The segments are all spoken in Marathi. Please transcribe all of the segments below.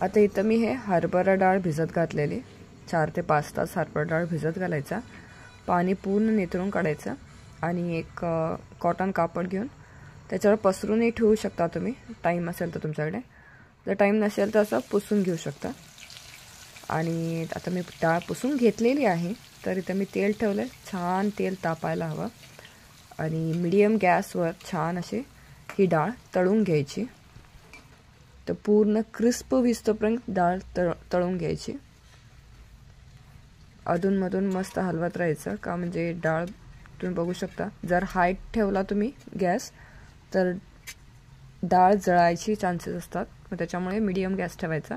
आता इथं मी हे हरभरा डाळ भिजत घातलेली, 4 ते 5 तास हरभरा डाळ भिजत घालायचा, पाणी पूर्ण निथळून काढायचं आणि एक कॉटन कापड घेऊन त्याच्यावर पसरूनही ठेवू शकता तुम्ही, टाईम असेल तर तुमच्याकडे. जर टाईम नसेल तर असं पुसून घेऊ शकता. आणि आता मी डाळ पुसून घेतलेली आहे. तर इथं मी तेल ठेवलं आहे, छान तेल तापायला हवं आणि मीडियम गॅसवर छान अशी ही डाळ तळून घ्यायची. तर पूर्ण क्रिस्प विस्तोपर्यंत डाळ तळून घ्यायची. अधूनमधून मस्त हलवत राहायचं, का म्हणजे डाळ तुम्ही बघू शकता जर हाय ठेवला तुम्ही गॅस तर डाळ जळायची चान्सेस असतात. मग त्याच्यामुळे मीडियम गॅस ठेवायचा.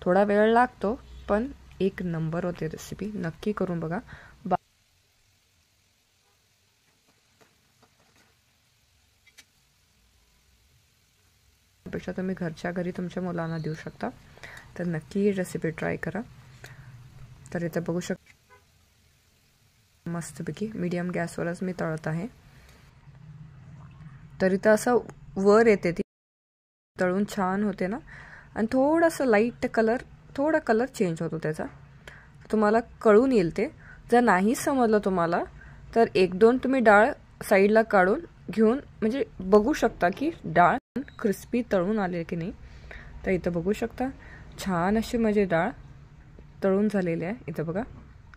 थोडा वेळ लागतो पण एक नंबर होते रेसिपी, नक्की करून बघा. पेक्षा तुम्ही घरच्या घरी तुमच्या मुलांना देऊ शकता. तर नक्की ही रेसिपी ट्राय करा. तर इथे बघू शकता मस्तपैकी मीडियम गॅसवरच मी तळत आहे. तर इथं असं वर येते ती तळून छान होते ना, आणि थोडंसं लाईट कलर, थोडा कलर चेंज होतो त्याचा, तुम्हाला कळून येईल ते. जर नाही समजलं तुम्हाला तर 1-2 तुम्ही डाळ साईडला काढून घेऊन म्हणजे बघू शकता की डाळ क्रिस्पी तळून आले की नाही. तर इथं बघू शकता छान अशी माझी डाळ तळून झालेली आहे. इथं बघा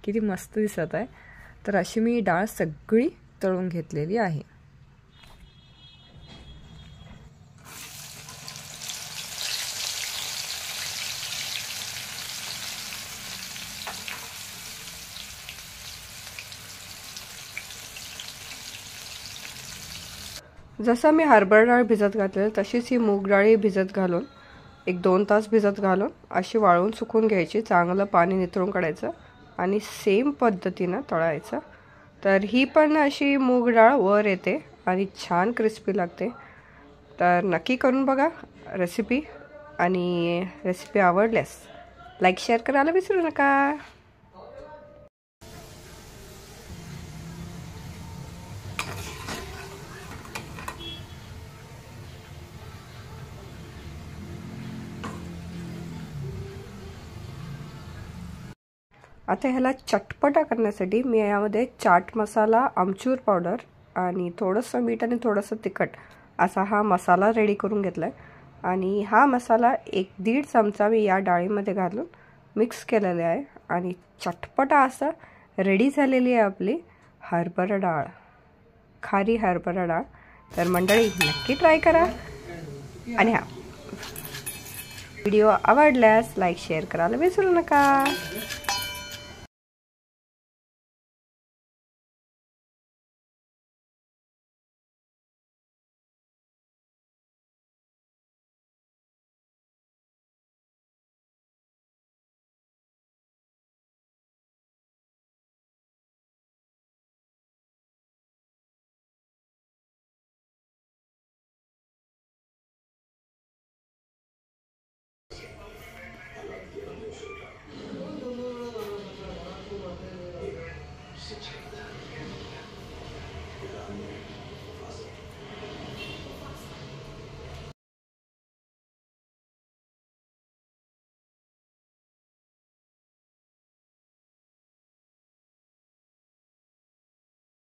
किती मस्त दिसत आहे. तर अशी मी डाळ सगळी तळून घेतलेली आहे. जसं मी हरभरा डाळ भिजत घातलेली तशीच ही मूग डाळी भिजत घालून 1-2 तास भिजत घालून अशी वाळून सुकून घ्यायची, चांगलं पाणी निथळून काढायचं आणि सेम पद्धतीनं तळायचं. तर ही पण अशी मूग डाळ वर येते आणि छान क्रिस्पी लागते. तर नक्की करून बघा रेसिपी, आणि रेसिपी आवडल्यास लाईक शेअर करायला विसरू नका. आता ह्याला चटपटा करण्यासाठी मी यामध्ये चाट मसाला, आमचूर पावडर आणि थोडंसं मीठ आणि थोडंसं तिखट असा हा मसाला रेडी करून घेतला आहे. आणि हा मसाला 1-1.5 चमचा मी या डाळीमध्ये घालून मिक्स केलेला आहे आणि चटपटा असं रेडी झालेली आहे आपली हरभरा डाळ, खारी हरभरा डाळ. तर मंडळी नक्की ट्राय करा. आणि हा व्हिडिओ आवडल्यास लाईक शेअर करायला विसरू नका.